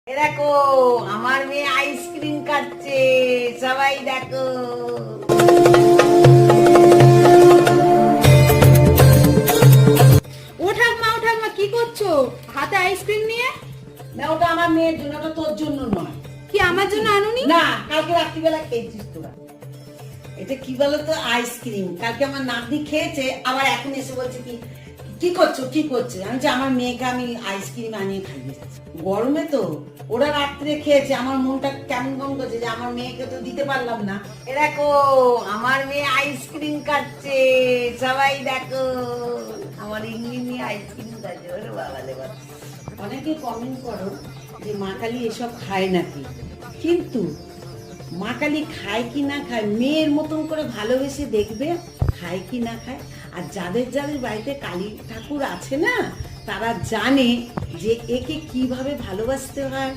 দেখো আমার মেয়ে আইসক্রিম খাচ্ছে, সবাই দেখো। ও ঠাকমা, ও ঠাকমা, কি করছো হাতে আইসক্রিম নিয়ে? না, ওটা আমার মেয়ের জন্য, ওটা তোর জন্য নয়। কি আমার জন্য আনুনি? না, কালকে রাত্রিবেলা খেয়েছিস তোরা। এটা কি বলতো, আইসক্রিম কালকে আমার নাতনি খেয়েছে, আবার এখন এসে বলছে কি কি করছো কি করছে। আমি যে আমার মেয়েকে আমি আইসক্রিম আনিয়ে খাইয়েছি, গরমে তো ওরা রাত্রে খেয়েছে, আমার মনটা কেমন কেমন করছে যে আমার মেয়েকে তো দিতে পারলাম না। এ দেখো আমার মেয়ে আইসক্রিম খাচ্ছে, সবাই দেখো। আমার ইংলি নিয়ে আইসক্রিম খাচ্ছে, ওরে বাবা রে বাবা। অনেকে কমেন্ট করো যে মা কালী এসব খায় নাকি, কিন্তু মা কালী খায় কি না খায় মেয়ের মতন করে ভালোবেসে দেখবে, খায় কি না খায়। আর যাদের যাদের বাড়িতে কালী ঠাকুর আছে না, তারা জানে যে একে কিভাবে ভালোবাসতে হয়,